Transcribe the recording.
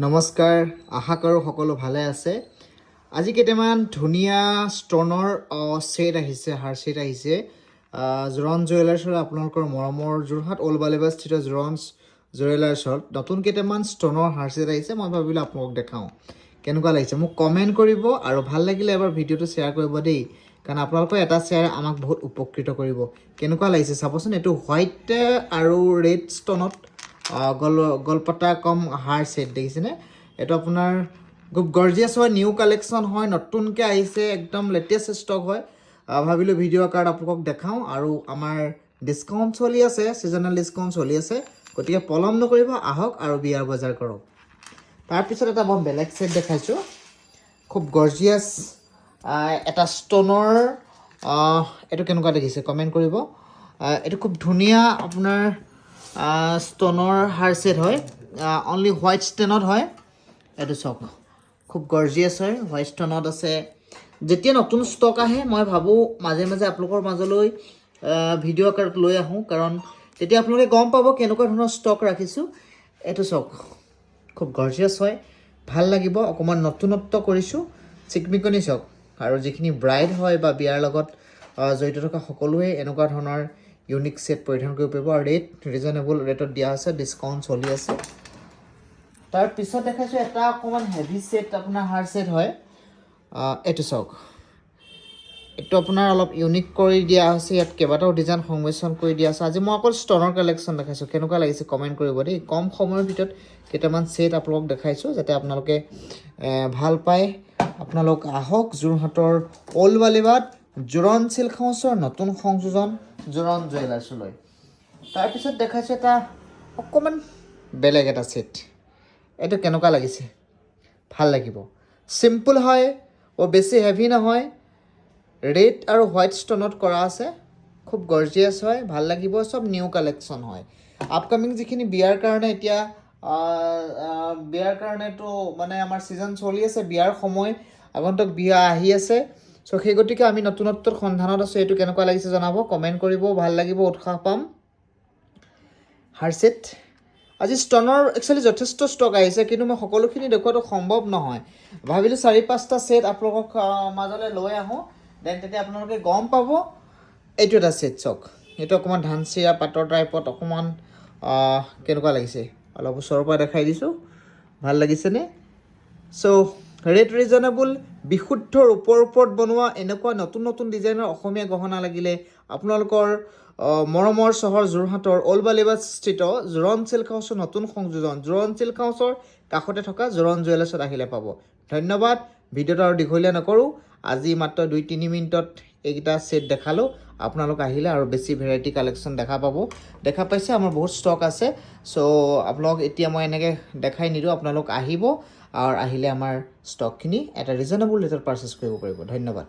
নমস্কাৰ, আশা কৰোঁ সকলো ভালে আছে। আজি কেইটামান ধুনীয়া ষ্টনৰ ছেট আহিছে, হাৰ ছেট আহিছে জোৰণ জুৱেলাৰ্ছৰ, আপোনালোকৰ মৰমৰ যোৰহাট অল্ড বালিবাজ স্থিত জোৰণ জুৱেলাৰ্ছত নতুন কেইটামান ষ্টনৰ হাৰ ছেট আহিছে। মই ভাবিলোঁ আপোনালোকক দেখাওঁ কেনেকুৱা লাগিছে। মোক কমেণ্ট কৰিব আৰু ভাল লাগিলে এবাৰ ভিডিঅ'টো শ্বেয়াৰ কৰিব দেই, কাৰণ আপোনালোকৰ এটা শ্বেয়াৰ আমাক বহুত উপকৃত কৰিব। কেনেকুৱা লাগিছে চাবচোন। এইটো হোৱাইট আৰু ৰেড ষ্টনত গলপতা কম হাৰ ছেট দেখিছেনে। এইটো আপোনাৰ খুব গৰ্জিয়াছ হয়, নিউ কালেকশ্যন হয়, নতুনকৈ আহিছে, একদম লেটেষ্ট ষ্টক হয়। ভাবিলোঁ ভিডিঅ' আকাৰত আপোনালোকক দেখাওঁ। আৰু আমাৰ ডিছকাউণ্ট চলি আছে, ছিজনেল ডিছকাউণ্ট চলি আছে, গতিকে পলম নকৰিব, আহক আৰু বিয়াৰ বজাৰ কৰক। তাৰপিছত এটা মই বেলেগ ছেট দেখাইছোঁ, খুব গৰ্জিয়াছ এটা ষ্টনৰ। এইটো কেনেকুৱা দেখিছে কমেণ্ট কৰিব। এইটো খুব ধুনীয়া আপোনাৰ ষ্টনৰ হাৰ ছেট হয়, অনলি হোৱাইট ষ্টেনত হয়। এইটো চাওক, খুব গৰ্জিয়াছ হয়, হোৱাইট ষ্টনত আছে। যেতিয়া নতুন ষ্টক আহে মই ভাবোঁ মাজে মাজে আপোনালোকৰ মাজলৈ ভিডিঅ' আকাৰত লৈ আহোঁ, কাৰণ তেতিয়া আপোনালোকে গম পাব কেনেকুৱা ধৰণৰ ষ্টক ৰাখিছোঁ। এইটো চাওক, খুব গৰ্জিয়াছ হয়, ভাল লাগিব। অকণমান নতুনত্ব কৰিছোঁ, চিকমিকনি চাওক। আৰু যিখিনি ব্ৰাইড হয় বা বিয়াৰ লগত জড়িত থকা সকলোৱে এনেকুৱা ধৰণৰ ইউনিক ছেট পৰিধান কৰিব পাৰিব। আৰু ৰেট ৰিজনেবল ৰেটত দিয়া আছে, ডিছকাউণ্ট চলি আছে। তাৰপিছত দেখাইছোঁ এটা অকণমান হেভি ছেট, আপোনাৰ হাৰ ছেট হয়। এইটো চাওক, এইটো আপোনাৰ অলপ ইউনিক কৰি দিয়া হৈছে, ইয়াত কেইবাটাও ডিজাইন সংমিশ্ৰণ কৰি দিয়া আছে। আজি মই অকল ষ্টনৰ কালেকশ্যন দেখাইছোঁ, কেনেকুৱা লাগিছে কমেণ্ট কৰিব দেই। কম সময়ৰ ভিতৰত কেইটামান ছেট আপোনালোকক দেখাইছোঁ, যাতে আপোনালোকে ভাল পায়। আপোনালোক আহক যোৰহাটৰ অল্ড বালিবাজ জোৰণ চিল্ক হাউচৰ নতুন সংযোজন জোৰণ জুৱেলাৰ্ছলৈ। তাৰপিছত দেখাইছোঁ এটা অকণমান বেলেগ এটা ছেট। এইটো কেনেকুৱা লাগিছে, ভাল লাগিব। চিম্পুল হয়, বেছি হেভি নহয়, ৰেড আৰু হোৱাইট ষ্টনত কৰা আছে, খুব গৰ্জিয়াছ হয়, ভাল লাগিব। চব নিউ কালেকশ্যন হয়। আপকামিং যিখিনি বিয়াৰ কাৰণে, এতিয়া বিয়াৰ কাৰণেতো মানে আমাৰ ছিজন চলি আছে, বিয়াৰ সময় আগন্তুক বিয়া আহি আছে। চ' সেই গতিকে আমি নতুনত্বৰ সন্ধানত আছোঁ। এইটো কেনেকুৱা লাগিছে জনাব, কমেণ্ট কৰিব, ভাল লাগিব, উৎসাহ পাম। হাৰ ছেট আজি ষ্টনৰ একচুৱেলি যথেষ্ট ষ্টক আহিছে, কিন্তু মই সকলোখিনি দেখুৱাটো সম্ভৱ নহয়। ভাবিলোঁ 4-5টা ছেট আপোনালোকক মাজলৈ লৈ আহোঁ, দেন তেতিয়া আপোনালোকে গম পাব। এইটো এটা ছেট চাওক, এইটো অকণমান ধানচিৰা পাটৰ টাইপত, অকণমান কেনেকুৱা লাগিছে, অলপ ওচৰৰ পৰা দেখাই দিছোঁ, ভাল লাগিছেনে। চ' ৰেট ৰিজনেবল, বিশুদ্ধ ৰূপৰ ওপৰত বনোৱা এনেকুৱা নতুন নতুন ডিজাইনৰ অসমীয়া গহনা লাগিলে আপোনালোকৰ মৰমৰ চহৰ যোৰহাটৰ অল্ড বালিবাজ স্থিত জোৰণ চিল্ক হাউচৰ নতুন সংযোজন জোৰণ চিল্ক হাউচৰ কাষতে থকা জোৰণ জুৱেলাৰ্ছত আহিলে পাব। ধন্যবাদ। ভিডিঅ'টো আৰু দীঘলীয়া নকৰোঁ, আজি মাত্ৰ 2-3 মিনিটত এইকেইটা ছেট দেখালোঁ। আপোনালোক আহিলে আৰু বেছি ভেৰাইটি কালেকশ্যন দেখা পাইছে, আমাৰ বহুত ষ্টক আছে। চ' আপোনালোক এতিয়া মই এনেকৈ দেখাই নিদিওঁ, আপোনালোক আহিব আৰু আহিলে আমাৰ ষ্টকখিনি এটা ৰিজনেবল ৰেটত পাৰচেছ কৰিব পাৰিব। ধন্যবাদ।